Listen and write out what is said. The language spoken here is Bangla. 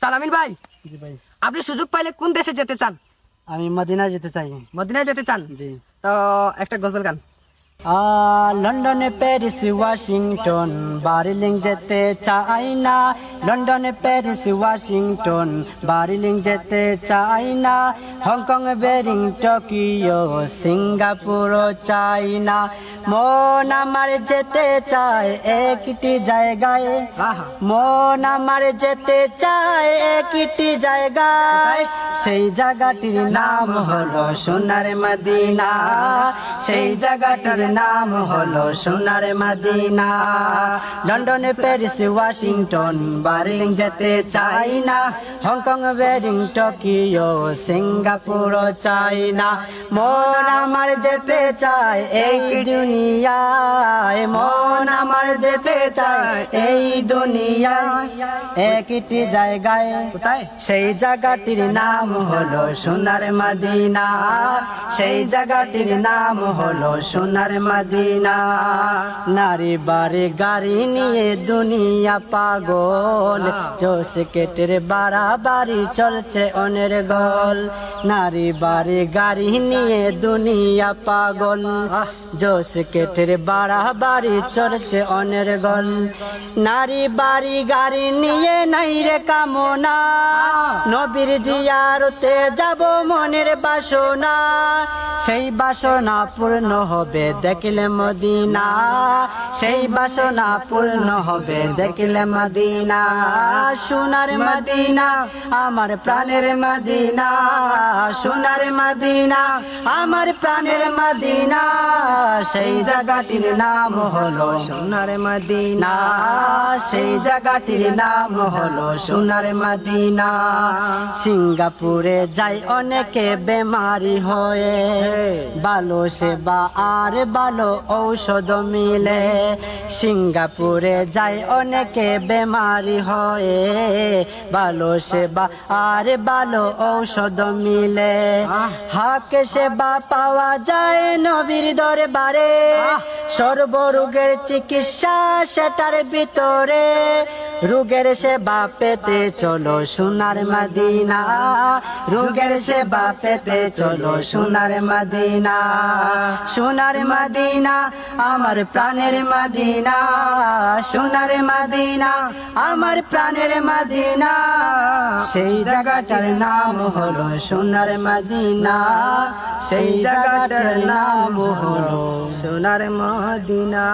সালামিন ভাই, জি ভাই, আপনি সুযোগ পাইলে কোন দেশে যেতে চান? আমি মদিনা যেতে চাই। মদিনায় যেতে চান? জি। তো একটা গজল গান। লন্ডনে, প্যারিস, ওয়াশিংটন, বার্লিন যেতে চাই না। লন্ডনে, প্যারিস, ওয়াশিংটন, বার্লিন যেতে চাই না। হংকং, বেরিং, টোকিও, সিঙ্গাপুর চাই না। মন আমার যেতে চায় একটি জায়গায়, মন আমার যেতে চায় একটি জায়গায়। সেই জায়গাটির নাম হলো সোনার মদিনা, সেই জায়গাটির নাম হলো সোনার মদিনা। লন্ডনে, প্যারিস, ওয়াশিংটন, বার্লিন যেতে চাই না। হংকং, বেরিং, টোকিও, সিঙ্গাপুর চাই না। মন আমার যেতে চায় এই দুনিয়ায়, মন আমার যেতে চায় এই দুনিয়ায় একটি জায়গায়। কোথায়? সেই জায়গাটির নাম হলো সোনার মদিনা, সেই জায়গাটির নাম হলো সোনার মদিনা। নারী বাড়ি গাড়ি নিয়ে দুনিয়া পাগল, জোশ কেটের বাড়াবাড়ি চলছে অনের গল। নারী বাড়ি গাড়ি নিয়ে দুনিয়া পাগল, জোশ কেটের বাড়াবাড়ি চলছে অনের গল। নারী বাড়ি গাড়ি নিয়ে নাই রে কামনা, নবীর জিয়ারতে যাব মনের বাসনা। সেই বাসনা পূর্ণ হবে দেখলে মদিনা, সেই বাসনা পূর্ণ হবে দেখলে মদিনা। সোনার মদিনা আমার প্রাণের মদিনা, সোনার মদিনা আমার প্রাণের মদিনা। সেই জায়গাটির নাম হলো সোনার মদিনা, সেই জায়গাটির নাম হলো সোনার মদিনা। সিঙ্গাপুরে যাই অনেকে বেমারি হয়ে, ভালো সেবা আর ভালো ঔষধ মিলে। সিঙ্গাপুরে যাই অনেকে বেমারি হয়ে, ভালো সেবা আর ভালো ঔষধ মিলে। হাকে সেবা পাওয়া যায় নবীর দরবারে, সর্বরোগের চিকিৎসা সেটার ভিতরে। রোগের সেবা পেতে চলো সোনার মদিনা, রোগের সেবা পেতে চলো সোনার মদিনা। সোনার মদিনা আমার প্রাণের মদিনা, সোনার মদিনা আমার প্রাণের মদিনা। সেই জায়গাটার নাম হলো সোনার মদিনা, সেই জায়গাটার নাম হলো সোনার মদিনা।